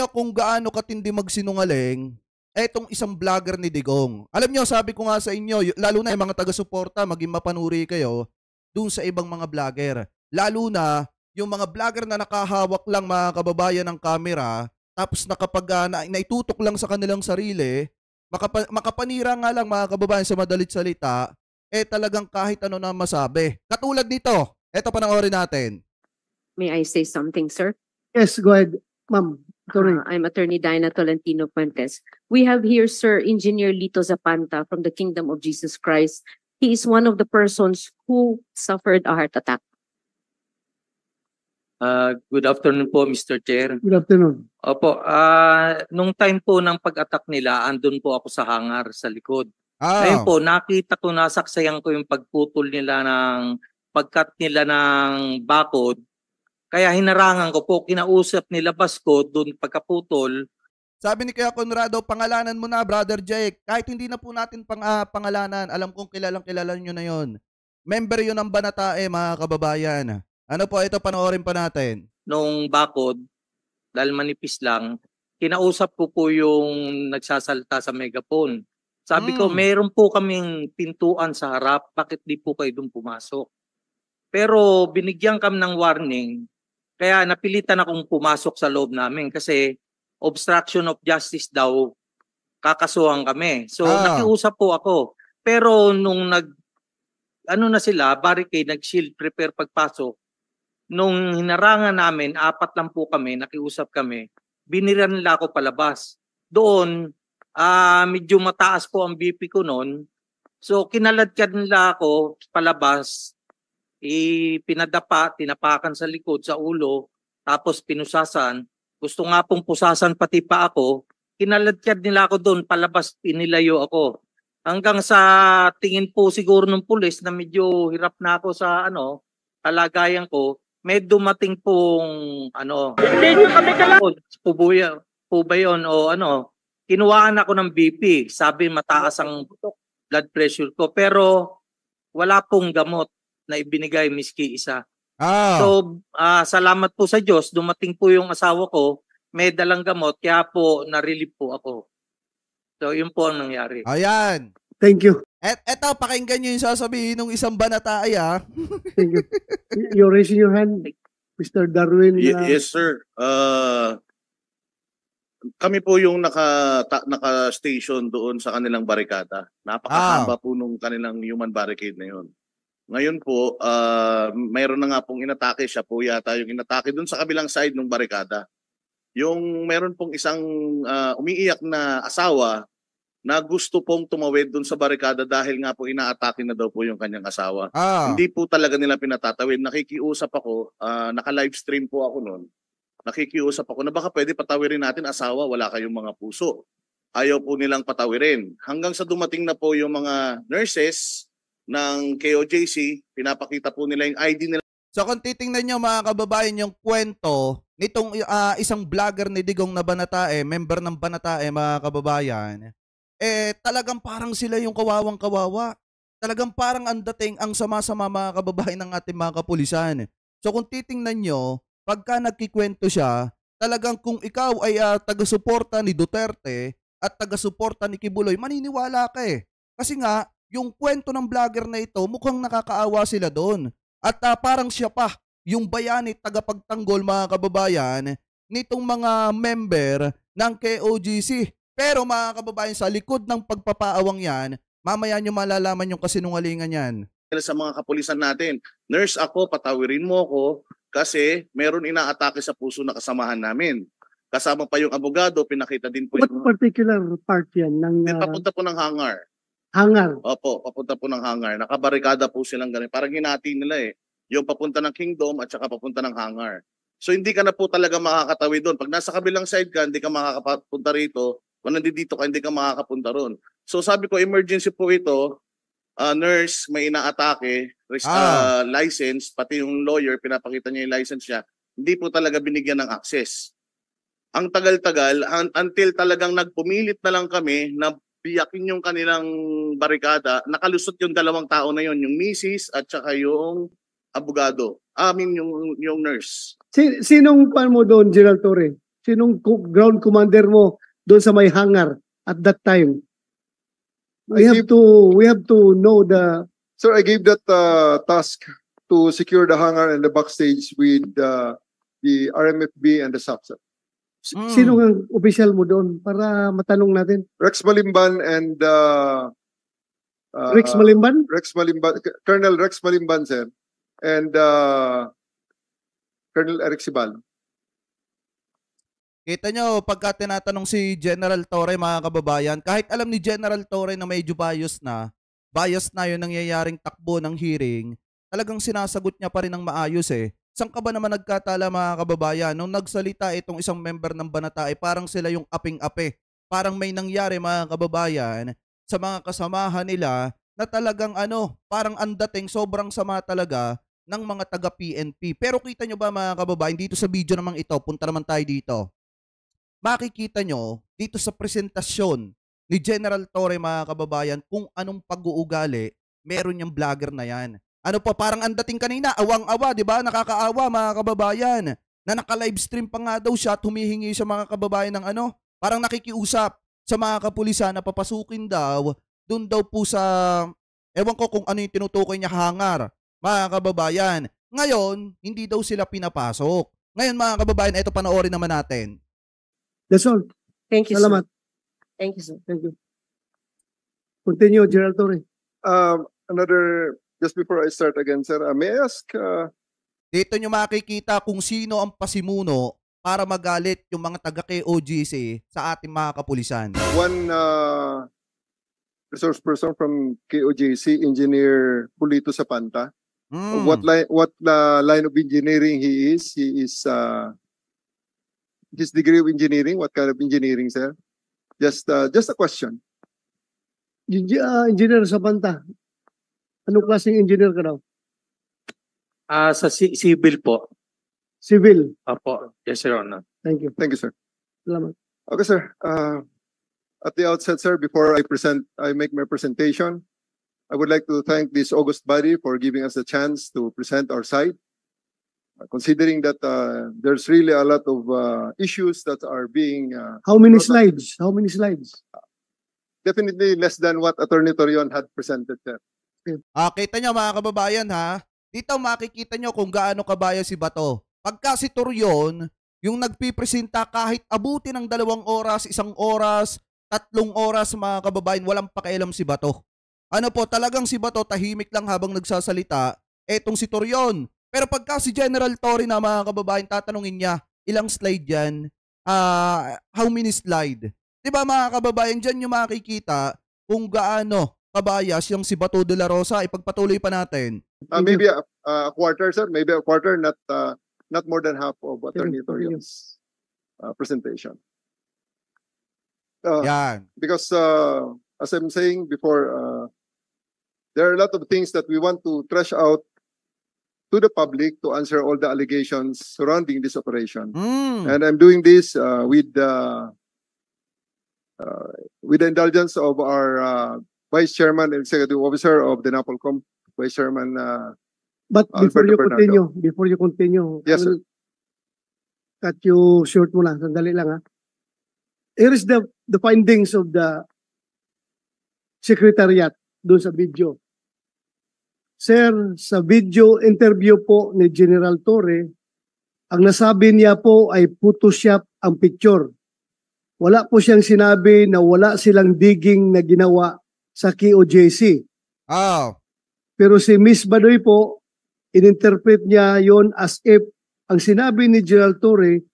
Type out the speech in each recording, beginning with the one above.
nyo kung gaano katindi magsinungaling etong isang vlogger ni Digong. Alam nyo, sabi ko nga sa inyo, lalo na yung mga taga-suporta, maging mapanuri kayo dun sa ibang mga vlogger. Lalo na yung mga vlogger na nakahawak lang mga kababayan ng camera, tapos naitutok lang sa kanilang sarili, makapanira nga lang mga kababayan sa madalit salita, talagang kahit ano na masabi. Katulad nito, eto panoorin natin. May I say something, sir? Yes, go ahead, ma'am. Sorry. I'm Attorney Diana Tolentino Puentes. We have here, sir, Engineer Lito Zapanta from the Kingdom of Jesus Christ. He is one of the persons who suffered a heart attack. Good afternoon po, Mr. Chair. Good afternoon. Opo, nung time po ng pag-attack nila, andun po ako sa hangar sa likod. Ngayon po, nakita ko, nasaksayan ko yung pagputol nila pagkat nila ng bakod. Kaya hinarangan ko po, kinausap nila Basko doon pagkaputol. Sabi ni Kuya Conrado, pangalanan mo na, Brother Jake. Kahit hindi na po natin pangalanan, alam kong kilala nyo na yon. Member yun ng Banatae, mga kababayan. Ano po, ito panoorin pa natin. Nung bakod, dahil manipis lang, kinausap ko po yung nagsasalita sa megaphone. Sabi ko, meron po kaming pintuan sa harap, bakit di po kayo doon pumasok? Pero binigyan kami ng warning, kaya napilitan akong pumasok sa loob namin kasi obstruction of justice daw, kakasuhan kami. So nakiusap po ako. Pero nung na sila, barricade, nag-shield, prepare pagpasok, nung hinarangan namin, 4 lang po kami, nakiusap kami, biniran nila ako palabas. Doon, medyo mataas po ang BP ko noon. So kinaladkad nila ako palabas, tinapakan sa likod, sa ulo, tapos pinusasan. Gusto nga pong pusasan pati pa ako, kinaladkad nila ako doon, palabas, pinilayo ako. Hanggang sa tingin po siguro ng pulis na medyo hirap na ako sa kalagayan ko, may dumating pong po ba yun o kinuhaan ako ng BP. Sabi mataas ang blood pressure ko, pero wala pong gamot na ibinigay miski isa. So, salamat po sa Diyos, dumating po yung asawa ko, may dalang gamot, kaya po na-relieve po ako. So, yun po ang nangyari. Ayan. Thank you. Eto, pakinggan nyo yung sasabihin ng isang Banatae, Thank you. You're raising your hand, Mr. Darwin. Yes, sir. Kami po yung naka-station doon sa kanilang barikada. Napakahaba po nung kanilang human barricade na yun. Ngayon po, mayroon na nga pong inatake, siya po yata yung inatake doon sa kabilang side ng barikada. Yung meron pong isang umiiyak na asawa na gusto pong tumawid doon sa barikada dahil nga po inaatake na daw po yung kanyang asawa. Hindi po talaga nila pinatatawid. Nakikiusap ako, naka-livestream po ako noon. Nakikiusap ako na baka pwede patawirin natin asawa, wala kayong mga puso. Ayaw po nilang patawirin. Hanggang sa dumating na po yung mga nurses ng KOJC, pinapakita po nila yung ID nila. So kung titingnan nyo mga kababayan yung kwento nitong isang vlogger ni Digong na Banatae, member ng Banatae mga kababayan, talagang parang sila yung kawawang kawawa. Talagang parang ang dating ang sama-sama mga kababayan ng ating mga kapulisan. So kung titingnan nyo, pagka nagkikwento siya, talagang kung ikaw ay taga-suporta ni Duterte at taga-suporta ni Kibuloy, maniniwala ka Kasi nga, yung kwento ng vlogger na ito, mukhang nakakaawa sila doon. At parang siya pa, yung bayani tagapagtanggol mga kababayan, nitong mga member ng KOGC. Pero mga kababayan, sa likod ng pagpapaawang yan, mamaya nyo malalaman yung kasinungalingan yan. Sa mga kapulisan natin, nurse ako, patawirin mo ako kasi meron inaatake sa puso na kasamahan namin. Kasama pa yung abogado, pinakita din po. What particular part yan? Papunta po ng hangar. Hangar? Opo, papunta po ng hangar. Nakabarikada po silang ganun. Parang ginati nila yung papunta ng Kingdom at saka papunta ng hangar. So hindi ka na po talaga makakatawid doon. Pag nasa kabilang side ka, hindi ka makakapunta rito. Kung nandito ka, hindi ka makakapunta ron. So sabi ko, emergency po ito. Nurse, may inaatake, license, pati yung lawyer, pinapakita niya yung license niya. Hindi po talaga binigyan ng access. Ang tagal-tagal, until talagang nagpumilit na lang kami na biyakin yung kanilang barikada, nakalusot yung 2 tao na yon, yung misis at saka yung abogado. Yung nurse. Sinong pan mo doon, Gerald Torre? Sinong ground commander mo doon sa may hangar at that time? We I have to know the Sir, I gave that task to secure the hangar and the backstage with the RMFB and the SAPSAT. sino ang official mo doon para matanong natin. Rex Malimban and Rex Malimban? Colonel Rex Malimban, sir, and Colonel Eric Sibal. Kita nyo, pagka tinatanong si General Torre, mga kababayan, kahit alam ni General Torre na medyo bias na yung nangyayaring takbo ng hearing, talagang sinasagot niya pa rin ng maayos eh. Saan ka ba naman nagkatala, mga kababayan? Nung nagsalita itong isang member ng Banatae, parang sila yung aping-ape. Parang may nangyari, mga kababayan, sa mga kasamahan nila na talagang parang ang dating sobrang sama talaga ng mga taga-PNP. Pero kita nyo ba, mga kababayan, dito sa video namang ito, punta naman tayo dito. Makikita nyo dito sa presentasyon ni General Torre, mga kababayan, kung anong pag-uugali meron yung vlogger na yan. Ano pa, parang ang dating kanina, awang-awa, di ba? Nakakaawa, mga kababayan, na naka-livestream pa nga daw siya at humihingi sa mga kababayan ng parang nakikiusap sa mga kapulisan na papasukin daw, dun daw po sa, ewan ko kung ano yung tinutukoy niya, hangar, mga kababayan. Ngayon, hindi daw sila pinapasok. Ngayon, mga kababayan, eto panoorin naman natin. That's all. Thank you, Salamat. sir. Thank you, sir. Thank you. Continue, Gerald Torre. Just before I start again, sir, may I ask, Dito nyo makikita kung sino ang pasimuno para magalit yung mga taga-KOGC sa ating mga kapulisan. one resource person from KOJC, Engineer Pulito Sapanta. What line of engineering he is? He is his degree of engineering. What kind of engineering, sir? Just a question. Engineer Sapanta. Anong klaseng engineer ka daw? Sa civil po. Civil. Apo. Yes, Your Honor. Thank you. Thank you, sir. Salamat. Okay, sir. At the outset, sir, before I make my presentation, I would like to thank this august body for giving us a chance to present our side. Considering that there's really a lot of issues that are being How many slides? How many slides? definitely less than what Attorney Torion had presented, sir. Kita nyo, mga kababayan, ha? Dito makikita nyo kung gaano kabaya si Bato. Pagka si Torion, yung nagpipresenta kahit abuti ng 2 oras, 1 oras, 3 oras, mga kababayan, walang pakialam si Bato. Ano po, talagang si Bato tahimik lang habang nagsasalita, etong si Torion. Pero pagka si General Torre na, mga kababayan, tatanungin niya, ilang slide yan? How many slide? Diba, mga kababayan, dyan yung makikita kung gaano kabayas yung si Bato de la Rosa. Ipagpatuloy pa natin. Maybe a quarter, sir. Maybe a quarter, not more than half of Attorney Torion's presentation. Yan. Because as I'm saying before, there are a lot of things that we want to thresh out to the public to answer all the allegations surrounding this operation. And I'm doing this with the indulgence of our Vice Chairman and Executive Officer of the NAPOLCOM, Vice Chairman. But before Alberto you continue, Yes, I will cut you short muna. Sandali lang, ha. Here is the findings of the Secretariat doon sa video. Sir, sa video interview po ni General Torre, ang nasabi niya po ay Photoshop ang picture. Wala po siyang sinabi na wala silang digging na ginawa sa KOJC. Pero si Miss Badoy po, ininterpret niya yon as if ang sinabi ni General Torre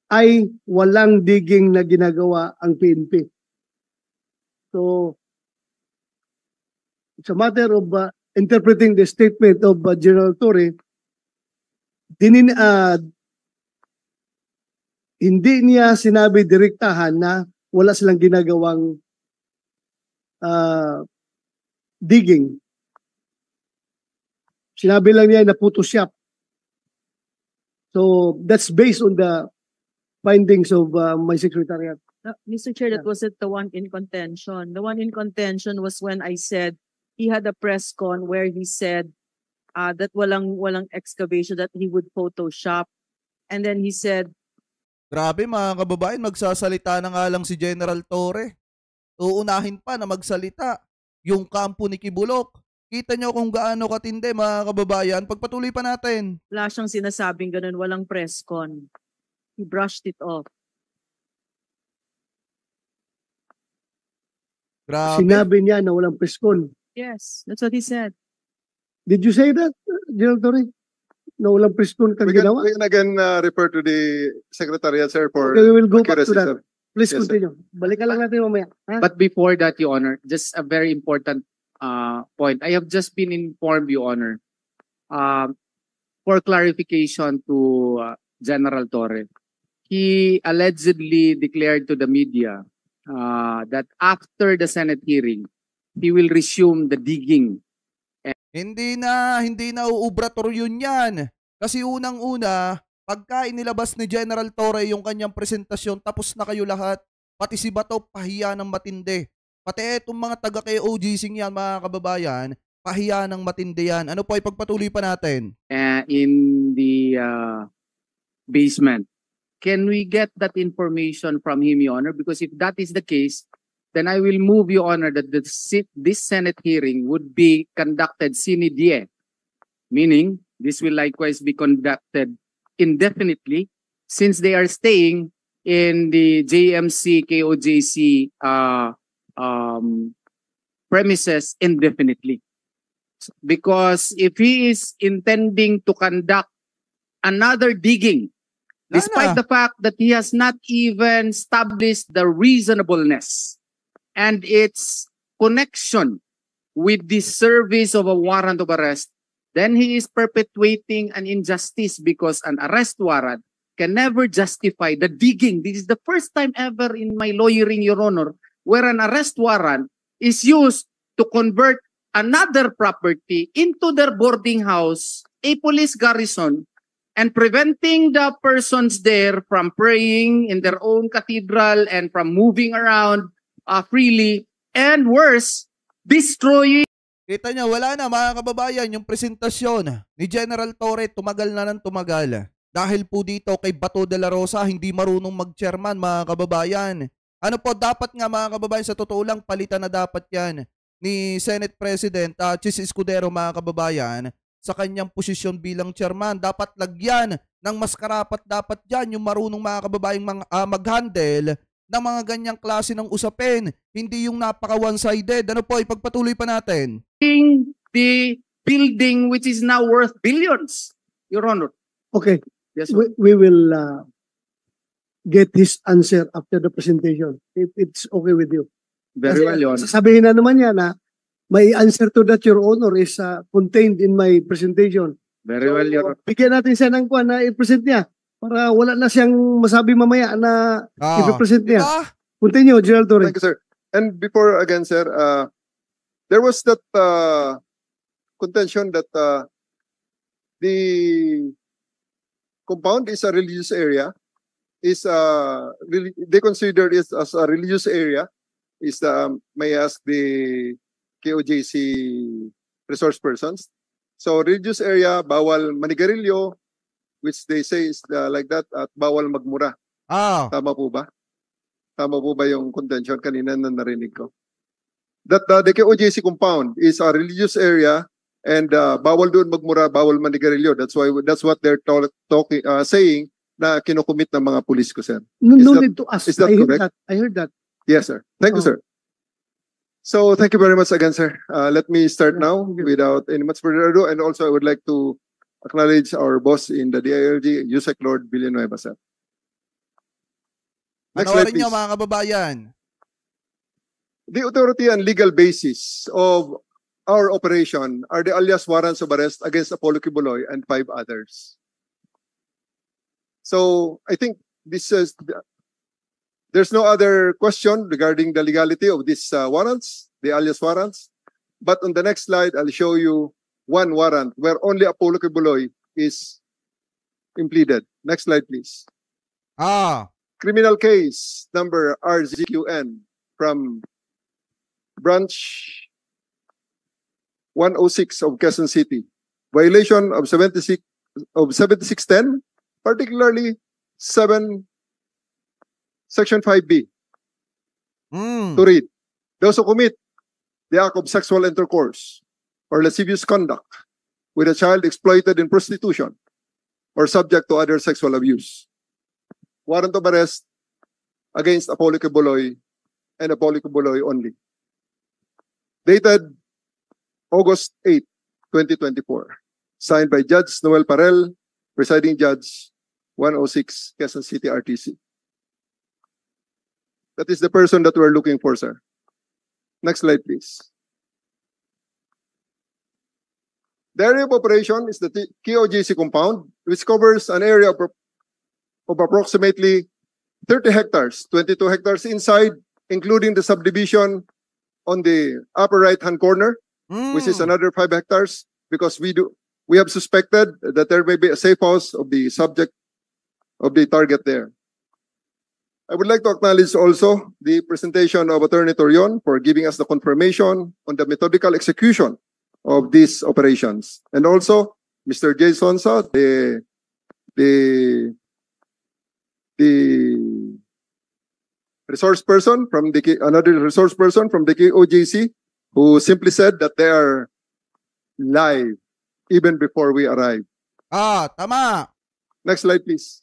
ay walang digging na ginagawa ang PNP. So, it's a matter of interpreting the statement of General Torre. Hindi niya sinabi direktahan na wala silang ginagawang digging. Sinabi lang niya na Photoshop. So that's based on the findings of my secretariat. Mr. Chair, that wasn't the one in contention. The one in contention was when I said he had a press con where he said that walang excavation, that he would Photoshop. And then he said Grabe mga kababayan, magsasalita na nga lang si General Torre. Uunahin pa na magsalita yung kampo ni Kibulok. Kita nyo kung gaano katindi mga kababayan. Pagpatuloy pa natin. Wala siyang sinasabing ganun, walang press con. He brushed it off. Grabe. Sinabi niya na walang preskon. Yes, that's what he said. Did you say that, General Torre? Na walang preskon kang We can, ginawa? we can again refer to the Secretariat, sir, for Okay, we will go back to accuracy, that. sir. Please Yes, sir. continue. Balikan lang natin mamaya. Ha? But before that, Your Honor, just a very important point. I have just been informed, Your Honor, for clarification to General Torre. He allegedly declared to the media that after the Senate hearing, he will resume the digging. Hindi na uubrator yun yan. Kasi unang-una, pagka inilabas ni General Torre yung kanyang presentasyon, tapos na kayo lahat, pati si Bato, pahiya ng matindi. Pati etong mga taga kay OGC yan, mga kababayan, pahiya ng matindi yan. Ano po, ipagpatuloy pa natin. In the basement. Can we get that information from him, Your Honor? Because if that is the case, then I will move, Your Honor, that this Senate hearing would be conducted sine die, meaning this will likewise be conducted indefinitely since they are staying in the JMC KOJC premises indefinitely. Because if he is intending to conduct another digging, despite the fact that he has not even established the reasonableness and its connection with the service of a warrant of arrest, then he is perpetuating an injustice because an arrest warrant can never justify the digging. This is the first time ever in my lawyering, Your Honor, where an arrest warrant is used to convert another property into their boarding house, a police garrison, and preventing the persons there from praying in their own cathedral and from moving around freely, and worse, destroying. Kita niya, wala na mga kababayan, yung presentasyon ni General Torre, tumagal na ng tumagal. Dahil po dito kay Bato de la Rosa, hindi marunong mag-chairman mga kababayan. Ano po, dapat nga mga kababayan, sa totoo lang, palitan na dapat yan ni Senate President Chis Escudero mga kababayan sa kanyang posisyon bilang chairman. Dapat lagyan ng mas karapat dapat dyan yung marunong mga kababayan mag-handle ng mga ganyang klase ng usapin. Hindi yung napaka one-sided. Ano po, ipagpatuloy pa natin. The building which is now worth billions, Your Honor. Okay, Yes, sir. we will get his answer after the presentation. If it's okay with you. Very well, Your Honor. Sasabihin na naman niya na may answer to that, Your Honor, is contained in my presentation. Very well, Your Honor. Bigyan natin siya ng kuwan na i-present niya para wala na siyang masabi mamaya na i-present niya. Diba? Continue, General Torre. Thank you, sir. And before again, sir, there was that contention that the compound is a religious area, they consider it as a religious area. May I ask the KOJC resource persons. So religious area, bawal manigarilyo, which they say is like that, at bawal magmura. Tama po ba? Tama po ba yung contention kanina na narinig ko? That the KOJC compound is a religious area and bawal doon magmura, bawal manigarilyo. That's what they're saying na kinukumit ng mga pulis ko, sir. No need to ask. Is that correct? I heard that. Yes, sir. Thank you, sir. So thank you very much again, sir. Let me start now without any much further ado. And also I would like to acknowledge our boss in the DILG, Yusek Lord Villanueva, sir. Next slide, Panoorin niyo please. mga kababayan. The authority and legal basis of our operation are the alias warrants of arrest against Apollo Kibuloy and 5 others. So I think this is there's no other question regarding the legality of these warrants, the alias warrants. But on the next slide, I'll show you one warrant where only Apollo Kibuloy is impleaded. Next slide, please. Criminal case number RZQN from branch 106 of Quezon City. Violation of 7610, particularly 7 Section 5B, Mm. to read, those who commit the act of sexual intercourse or lascivious conduct with a child exploited in prostitution or subject to other sexual abuse. Warrant of arrest against Apollo Kibuloy and Apollo Kibuloy only. Dated August 8, 2024. Signed by Judge Noel Parel, Presiding Judge 106, Quezon City RTC. That is the person that we're looking for, sir. Next slide, please. The area of operation is the KOJC compound, which covers an area of approximately 30 hectares, 22 hectares inside, including the subdivision on the upper right-hand corner, which is another 5 hectares, because we have suspected that there may be a safe house of the subject of the target there. I would like to acknowledge also the presentation of Attorney Torion for giving us the confirmation on the methodical execution of these operations. And also, Mr. Jason Sa, the resource person from another resource person from the KOJC, who simply said that they are live even before we arrive. Tama. Next slide, please.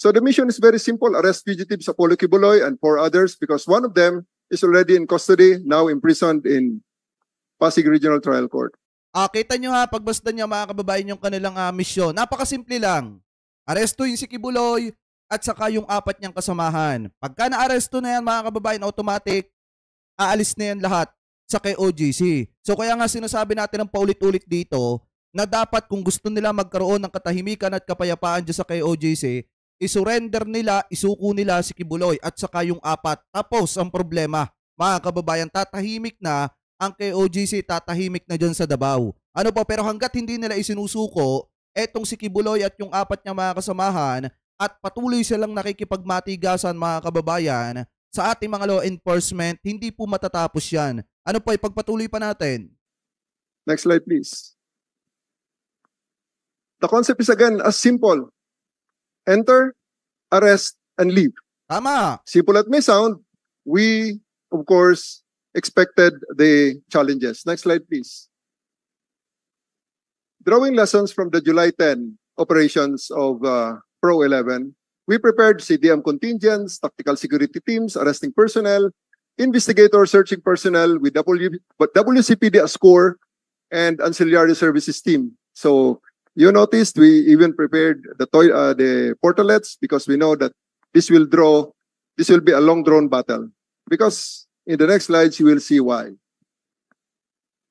So the mission is very simple: arrest fugitives Apollo Kibuloy and 4 others, because one of them is already in custody, now imprisoned in Pasig Regional Trial Court. Kita nyo ha, pagbasdan niya mga kababayan yung kanilang misyon. Napakasimple lang. Arestuin si Kibuloy at saka yung 4 niyang kasamahan. Pagka na-aresto na yan mga kababayan, automatic, aalis na yan lahat sa KOJC. So kaya nga sinasabi natin ng paulit-ulit dito na dapat kung gusto nila magkaroon ng katahimikan at kapayapaan dyan sa KOJC, isurrender nila, isuko nila si Kibuloy at saka yung 4. Tapos ang problema, mga kababayan, tatahimik na ang KOJC, tatahimik na dyan sa Davao. Ano po, pero hanggat hindi nila isinusuko, etong si Kibuloy at yung 4 niya mga kasamahan at patuloy silang nakikipagmatigasan mga kababayan sa ating mga law enforcement, hindi po matatapos yan. Ano po, ipagpatuloy pa natin. Next slide, please. The concept is again as simple. Enter, arrest, and leave. Tama. Simple as may sound, we, of course, expected the challenges. Next slide, please. Drawing lessons from the July 10 operations of Pro 11, we prepared CDM contingents, tactical security teams, arresting personnel, investigator searching personnel with WCPD score, and ancillary services team. So you noticed we even prepared the portalets, because we know that this will be a long drawn battle. Because in the next slides you will see why.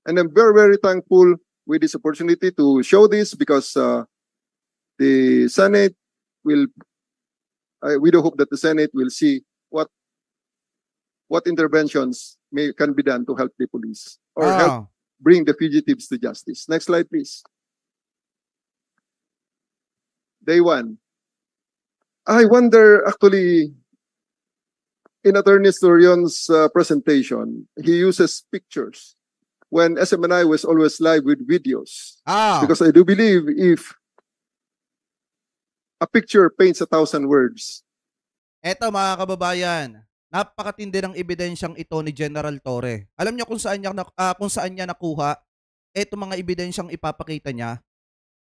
And I'm very, very thankful with this opportunity to show this, because the Senate will, we do hope that the Senate will see what interventions can be done to help the police or help bring the fugitives to justice. Next slide, please. Day 1. I wonder, actually, in Attorney Torion's presentation, he uses pictures when SMNI was always live with videos. Because I do believe if a picture paints 1,000 words. Eto mga kababayan, napakatindi ng ebidensyang ito ni General Torre. Alam niyo kung saan niya nakuha eto mga ebidensyang ipapakita niya?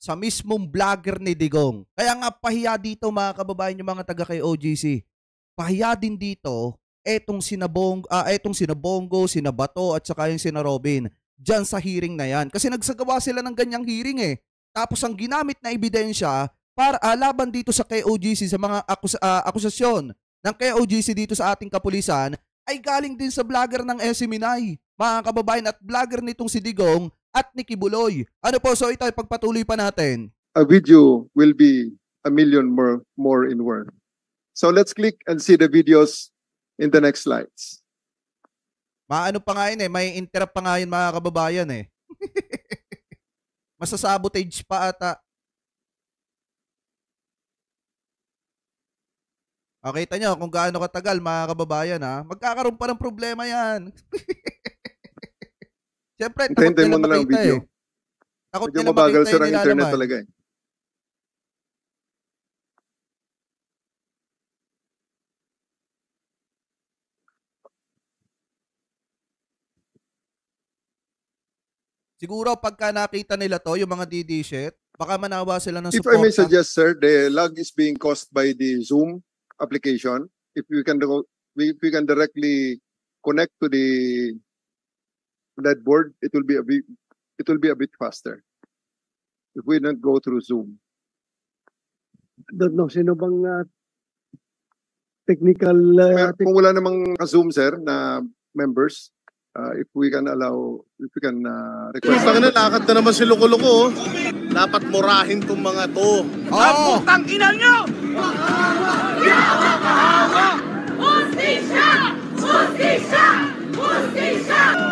Sa mismong vlogger ni Digong. Kaya nga pahiya dito mga kababayan yung mga taga kay OGC. Pahiya din dito etong sina Bongo, sina Bato at saka yung sina Robin diyan sa hearing na yan. Kasi nagsagawa sila ng ganyang hearing eh. Tapos ang ginamit na ebidensya para laban dito sa KOGC sa mga akusasyon ng KOGC dito sa ating kapulisan ay galing din sa vlogger ng SMNI. Mga kababayan, at vlogger nitong si Digong at ni Kibuloy. Ano po, so ito, pagpatuloy pa natin. A video will be 1,000,000 more in worth. So let's click and see the videos in the next slides. Maano pa nga yun eh, may interrupt pa nga yun mga kababayan eh. Masasabotage pa ata. Kita nyo kung gaano katagal mga kababayan ha. Magkakaroon pa ng problema yan. Siyempre, takot nila makita eh. Takot nila makita yung nilalaman. Talaga eh. Siguro pagka nakita nila to, yung mga DD baka manawa sila ng If I may suporta. suggest, sir, the lag is being caused by the Zoom application. If we can directly connect to that board, it will be a bit faster. If we don't go through Zoom. Don't know, sino bang technical... Kung wala namang ka-Zoom, sir, na members, if we can request. Baka nalakad na naman si Loko-Loko. Dapat murahin tong mga to. Oh!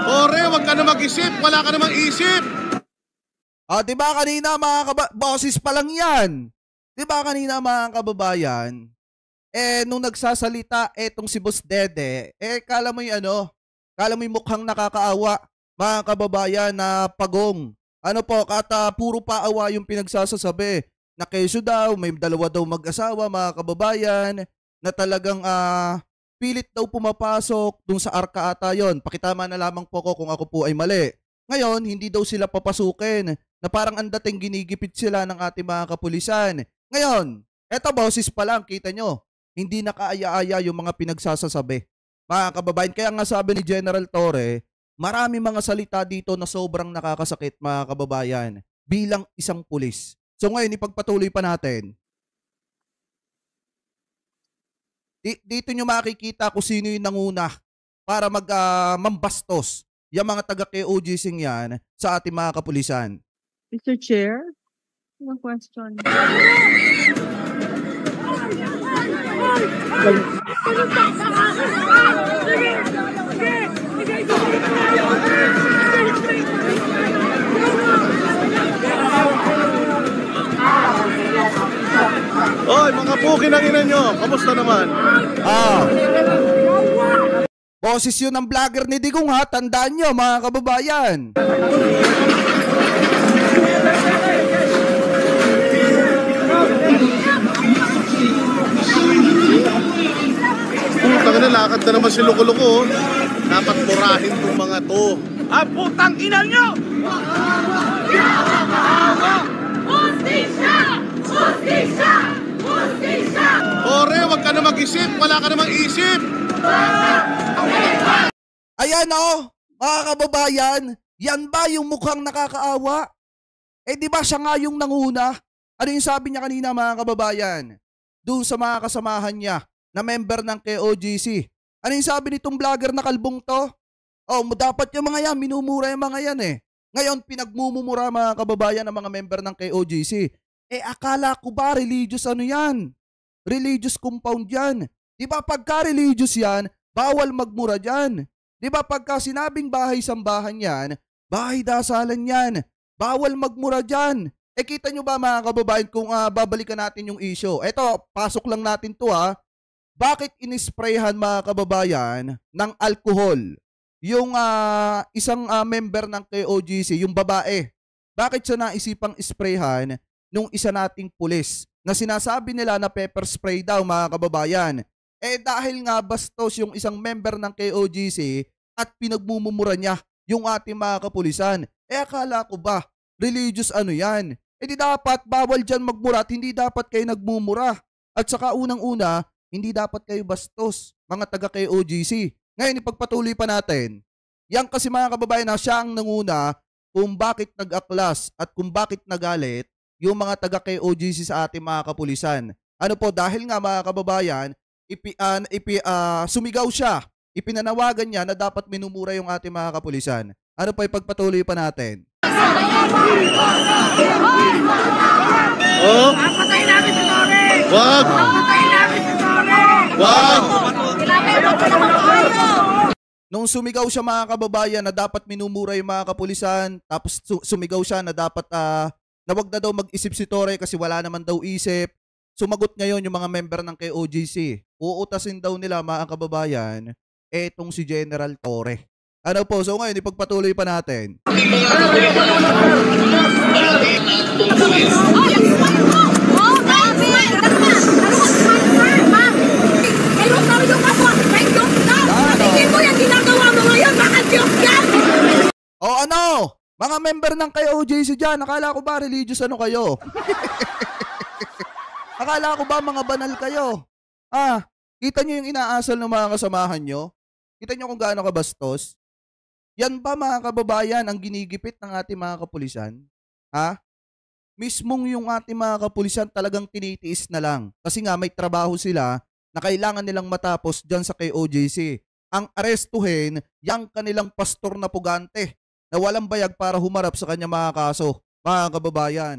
Ore, wag ka na mag-isip. Wala ka namang isip. Di ba kanina mga boses pa lang yan? Di ba kanina mga kababayan? Nung nagsasalita etong si Boss Dede, kala mo yung mukhang nakakaawa, mga kababayan na pagong. Puro paawa yung pinagsasasabi. Na keso daw, may dalawa daw mag-asawa, mga kababayan, na talagang pilit daw pumapasok dun sa arka ata yun. Pakitama na lamang po ko kung ako po ay mali. Ngayon, hindi daw sila papasukin, na parang ang dating ginigipit sila ng ating mga kapulisan. Ngayon, eto boses pa lang, kita nyo, hindi nakaaya-aya yung mga pinagsasasabi. Mga kababayan, kaya nga sabi ni General Torre, marami mga salita dito na sobrang nakakasakit, mga kababayan, bilang isang pulis. So ngayon, ipagpatuloy pa natin. Dito nyo makikita kung sino yung nanguna para mambastos yung mga taga-KOGC yan sa ating mga kapulisan. Mr. Chair, one question. Oy, mga pukin ang ina nyo. Kamusta naman? Boses yun ng vlogger ni Digong ha. Tandaan nyo mga kababayan. Putang ina, lakad na naman si Loko-Loko. Dapat murahin tong mga to. Putang ina nyo! Ore, wag ka na mag-isip. Wala ka namang isip. Ayan mga kababayan. Yan ba yung mukhang nakakaawa? Di ba siya nga yung nanguna? Ano yung sabi niya kanina mga kababayan? Doon sa mga kasamahan niya na member ng KOGC. Ano yung sabi nitong vlogger na kalbong to? Dapat yung mga yan, minumura yung mga yan Ngayon, pinagmumura mga kababayan ng mga member ng KOGC. Akala ko ba religious yan? Religious compound yan. Di ba pagka religious yan, bawal magmura dyan. Di ba pagka sinabing bahay-sambahan yan, bahay dasalan yan, bawal magmura dyan. Kita nyo ba mga kababayan kung babalikan natin yung issue? Eto, pasok lang natin to Bakit inisprayhan mga kababayan ng alcohol yung isang member ng KOGC, yung babae? Bakit siya naisipang sprayhan nung isa nating pulis na sinasabi nila na pepper spray daw mga kababayan? Dahil nga bastos yung isang member ng KOGC at pinagmumura niya yung ating mga kapulisan. Akala ko ba religious yan? Di dapat bawal dyan magmura at hindi dapat kayo nagmumura. At saka unang-una, hindi dapat kayo bastos, mga taga-KOGC. Ngayon, ipagpatuloy pa natin. Yan kasi mga kababayan na siya ang nanguna kung bakit nag-aklas at kung bakit nagalit yung mga taga-KOGC sa ating mga kapulisan. Dahil nga mga kababayan, sumigaw siya, ipinanawagan niya na dapat minumura yung ating mga kapulisan. Ipagpatuloy pa natin. Papatay namin si Torre! Wag! Papatay namin si Torre! Wag! Nung sumigaw siya mga kababayan na dapat minumura yung mga kapulisan, tapos sumigaw siya na dapat na wag na daw mag-isip si Torre kasi wala naman daw isip. Sumagot ngayon yung mga member ng KOGC. Uutasin daw nila mga kababayan etong si General Torre. So ngayon ipagpatuloy pa natin. Mga member ng KOJC dyan, akala ko ba religious ano kayo? Akala ko ba mga banal kayo? Kita nyo yung inaasal ng mga kasamahan nyo? Kita nyo kung gaano kabastos? Yan ba mga kababayan ang ginigipit ng ating mga kapulisan? Mismong yung ating mga kapulisan talagang tinitiis na lang. Kasi nga may trabaho sila na kailangan nilang matapos dyan sa KOJC. Ang arestuhin, yang kanilang pastor na pugante na walang bayag para humarap sa kanyang mga kaso, mga kababayan.